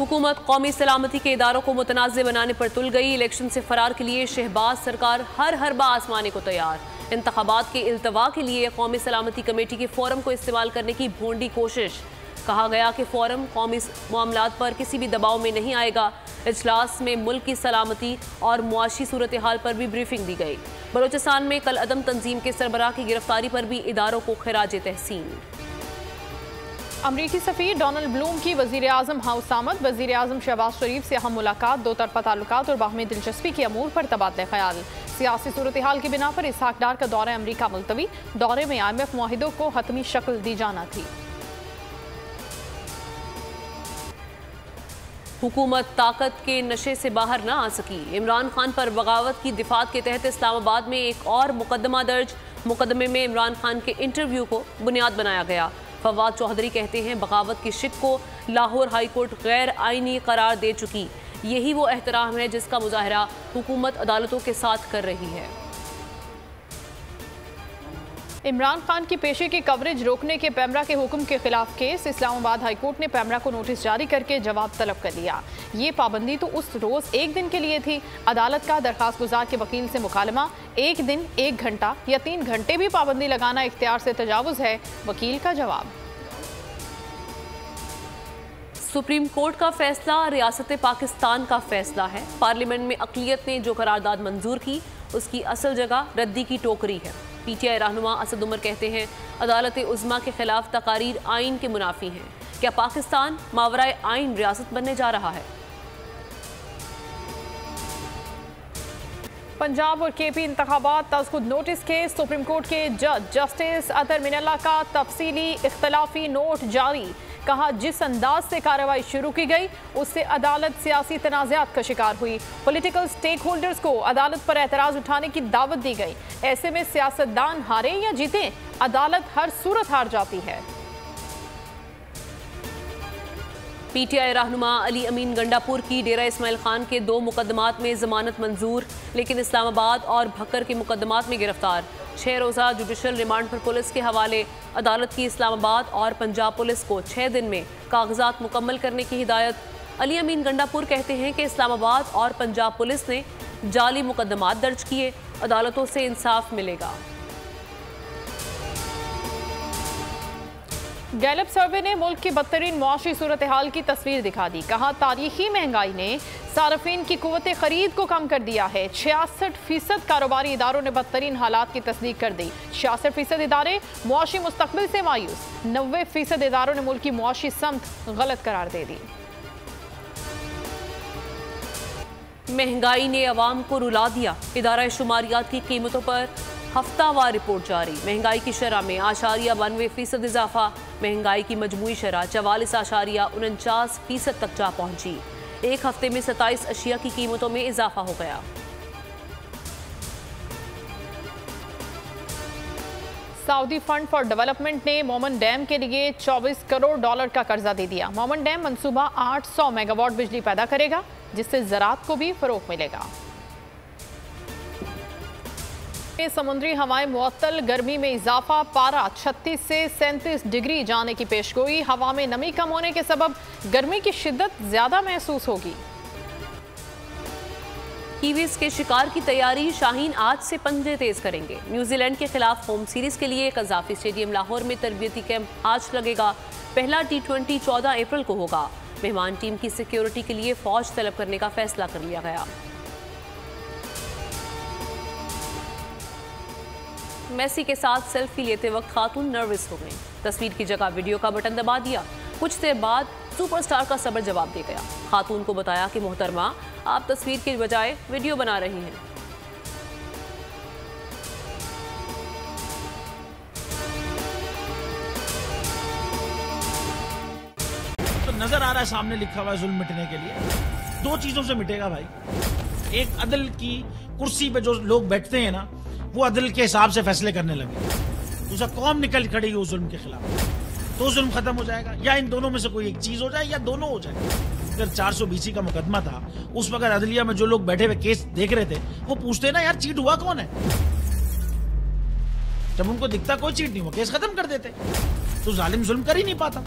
हुकूमत कौमी सलामती के इदारों को मुतनाज़ बनाने पर तुल गई। इलेक्शन से फरार के लिए शहबाज सरकार हर हरबा आजमाने को तैयार। इंतखाबात के इल्तवा के लिए कौमी सलामती कमेटी के फोरम को इस्तेमाल करने की भोंडी कोशिश। कहा गया कि फोरम कौमी मामलात पर किसी भी दबाव में नहीं आएगा। इजलास में मुल्क की सलामती और मुआशी सूरत हाल पर भी ब्रीफिंग दी गई। बलोचिस्तान में कल अदम तंजीम के सरबराह की गिरफ्तारी पर भी इदारों को खिराज तहसीन। अमरीकी सफ़ीर डोनाल्ड ब्लूम की वज़ीर आज़म हाउस आमद। वज़ीर आज़म शहबाज शरीफ से अहम मुलाकात। दो तरफ़ा ताल्लुकात और बाहमी दिलचस्पी के अमूर पर तबादला ख्याल। सियासी सूरत हाल की बिना पर इसहाक डार का दौरा अमरीका मुलतवी। दौरे में IMF मुआहिदों को हतमी शक्ल दी जाना थी। हुकूमत ताकत के नशे से बाहर ना आ सकी। इमरान खान पर बगावत की दिफात के तहत इस्लामाबाद में एक और मुकदमा दर्ज। मुकदमे में इमरान खान के इंटरव्यू को बुनियाद बनाया गया। फवाद चौधरी कहते हैं बगावत की शिक को लाहौर हाई कोर्ट गैर आईनी करार दे चुकी। यही वो एहतराम है जिसका मुजाहरा हुकूमत अदालतों के साथ कर रही है। इमरान खान की पेशे की कवरेज रोकने के पैमरा के हुक्म के खिलाफ केस। इस्लामाबाद हाई कोर्ट ने पैमरा को नोटिस जारी करके जवाब तलब कर लिया। ये पाबंदी तो उस रोज एक दिन के लिए थी। अदालत का दरखास्त गुजार के वकील से मुकालमा। एक दिन, 1 घंटा या 3 घंटे भी पाबंदी लगाना इख्तियार से तजावुज है। वकील का जवाब। सुप्रीम कोर्ट का फैसला रियासत पाकिस्तान का फैसला है। पार्लियामेंट में अक़लियत ने जो करारदाद मंजूर की उसकी असल जगह रद्दी की टोकरी है। PTI रहनुमा असद उमर कहते हैं अदालत उज़्मा के खिलाफ तकारीर आइन के मुनाफी हैं। क्या पाकिस्तान मावराए आइन रियासत बनने जा रहा है? पंजाब और KP इंतखाबात तस्खुद नोटिस के सुप्रीम कोर्ट के जज जस्टिस अतर मिनल्ला का तफसीली इख्तलाफी नोट जारी। कहा जिस अंदाज से कार्रवाई शुरू की गई उससे अदालत सियासी तनाज़ात का शिकार हुई। पॉलिटिकल स्टेक होल्डर्स को अदालत पर एतराज़ उठाने की दावत दी गई। ऐसे में सियासतदान हारे या जीते अदालत हर सूरत हार जाती है। PTI रहनुमा अली अमीन गंडापुर की डेरा इस्माइल खान के 2 मुकदमात में जमानत मंजूर, लेकिन इस्लामाबाद और भक्कर के मुकदमात में गिरफ्तार। 6 रोज़ा जुडिशल रिमांड पर पुलिस के हवाले। अदालत की इस्लामाबाद और पंजाब पुलिस को 6 दिन में कागजात मुकम्मल करने की हिदायत। अली अमीन गंडापुर कहते हैं कि इस्लामाबाद और पंजाब पुलिस ने जाली मुकदमात दर्ज किए। अदालतों से इंसाफ मिलेगा। गैलप सर्वे ने मुल्क की बदतरीन मुआशी सूरत हाल की तस्वीर दिखा दी। कहा तारीखी महंगाई ने सार्फिन की कुव्वत खरीद को कम कर दिया है। 66% कारोबारी इदारों ने बदतरीन हालात की तस्दीक कर दी। 66% इदारे मुआशी मुस्तकबिल से मायूस। 90% इदारों ने मुल्क की मुआशी समत गलत करार दे दी। महंगाई ने अवाम को रुला दिया। इदारा शुमारियात की कीमतों पर हफ्तावार रिपोर्ट जारी। महंगाई की शरह में 8.92% इजाफा। महंगाई की मजमूई शरह 44.49% तक जा पहुंची। एक हफ्ते में 27 अशिया की कीमतों में इजाफा हो गया। सऊदी फंड फॉर डेवलपमेंट ने मोमन डैम के लिए $24 करोड़ का कर्जा दे दिया। मोमन डैम मंसूबा 800 मेगावाट बिजली पैदा करेगा, जिससे ज़राअत को भी फरोग मिलेगा। समुद्री हवाएं मुअत्तल, गर्मी में इजाफा। पारा 36 से 37 डिग्री जाने की पेशगोई। हवा में नमी कम होने के सबब गर्मी की शिद्दत ज्यादा महसूस होगी। कीवीज के शिकार की तैयारी। शाहीन आज से पंजे तेज करेंगे। न्यूजीलैंड के खिलाफ होम सीरीज के लिए कज़ाफी स्टेडियम लाहौर में तरबियती कैंप आज लगेगा। पहला T20 14 अप्रैल को होगा। मेहमान टीम की सिक्योरिटी के लिए फौज तलब करने का फैसला कर लिया गया। मेसी के साथ सेल्फी लेते वक्त खातून नर्वस हो गई। तस्वीर की जगह वीडियो का बटन दबा दिया। कुछ देर बाद सुपरस्टार का सबर जवाब दे गया। खातून को बताया कि मोहतरमा, आप तस्वीर के बजाय वीडियो बना रही हैं। तो नजर आ रहा है सामने लिखा हुआ है जुल्म मिटने के लिए। 2 चीजों से मिटेगा भाई। एक, अदल की कुर्सी पे जो लोग बैठते हैं ना, वो अदल के हिसाब से फैसले करने लगे। दूसरा, कौम निकल खड़ी उस जुल्म के खिलाफ, तो जुल्म खत्म हो जाएगा। या इन दोनों में से कोई एक चीज हो जाए या दोनों हो जाए। अगर 420 का मुकदमा था, उस वक्त अदलिया में जो लोग बैठे हुए केस देख रहे थे, वो पूछते ना यार चीट हुआ कौन है। जब उनको दिखता कोई चीट नहीं हुआ, केस खत्म कर देते। तो जालिम जुल्म कर ही नहीं पाता।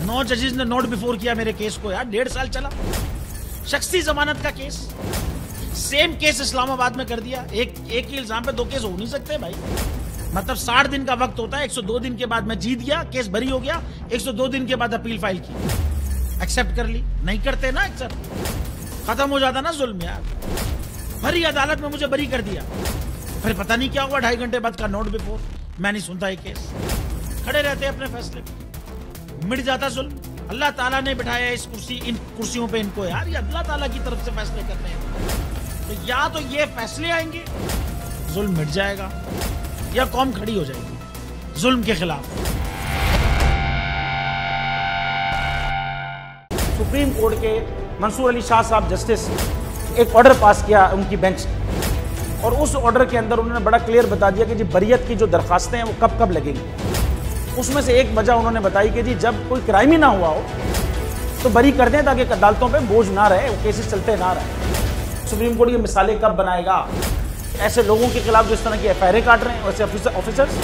9 जजेस ने नोट बिफोर किया मेरे केस को यार, 1.5 साल चला। शख्सी जमानत का केस, सेम केस इस्लामाबाद में कर दिया। एक ही इल्जाम पे 2 केस हो नहीं सकते भाई। मतलब 60 दिन का वक्त होता है, 102 दिन के बाद मैं जीत गया, केस बरी हो गया, 102 दिन के बाद अपील फाइल की, एक्सेप्ट कर ली। नहीं करते ना एक्सेप्ट, खत्म हो जाता ना जुल्म यार। भरी अदालत में मुझे बरी कर दिया, फिर पता नहीं क्या हुआ, 2.5 घंटे बाद का नोट बिफोर। मैं नहीं सुनता ये केस, खड़े रहते अपने फैसले पे, मिट जाता जुल्म। अल्लाह ताला ने बिठाया इस कुर्सी, इन कुर्सियों पे इनको यार, ये अल्लाह ताला की तरफ से फैसले करने हैं। तो या तो ये फैसले आएंगे, जुल्म मिट जाएगा, या कौम खड़ी हो जाएगी जुल्म के खिलाफ। सुप्रीम कोर्ट के मंसूर अली शाह साहब जस्टिस एक ऑर्डर पास किया उनकी बेंच ने, और उस ऑर्डर के अंदर उन्होंने बड़ा क्लियर बता दिया कि जी बरियत की जो दरखास्तें हैं वो कब कब लगेंगी। उसमें से एक वजह उन्होंने बताई कि जी जब कोई क्राइम ही ना हुआ हो तो बरी कर दें, ताकि अदालतों पे बोझ ना रहे, वो केसेस चलते ना रहे। सुप्रीम कोर्ट ये मिसालें कब बनाएगा ऐसे लोगों के खिलाफ जो इस तरह की एफआईआर काट रहे हैं, वैसे ऑफिसर्स,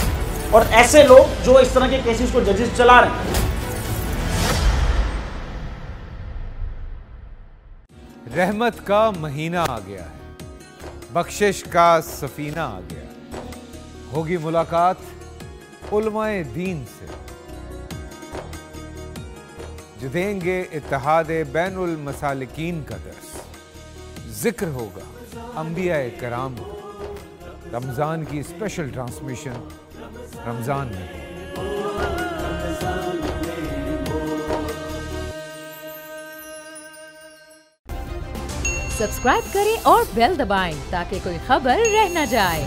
और ऐसे लोग जो इस तरह के केसेस को जजेस चला रहे हैं। रहमत का महीना आ गया है, बख्शिश का सफीना आ गया, होगी मुलाकात उलमाए दीन से, जो देंगे इत्तेहादे बैनुल मसालिकीन का दर्स, जिक्र होगा अंबियाए कराम, रमजान की स्पेशल ट्रांसमिशन रमजान में। सब्सक्राइब करें और बेल दबाएं ताकि कोई खबर रह न जाए।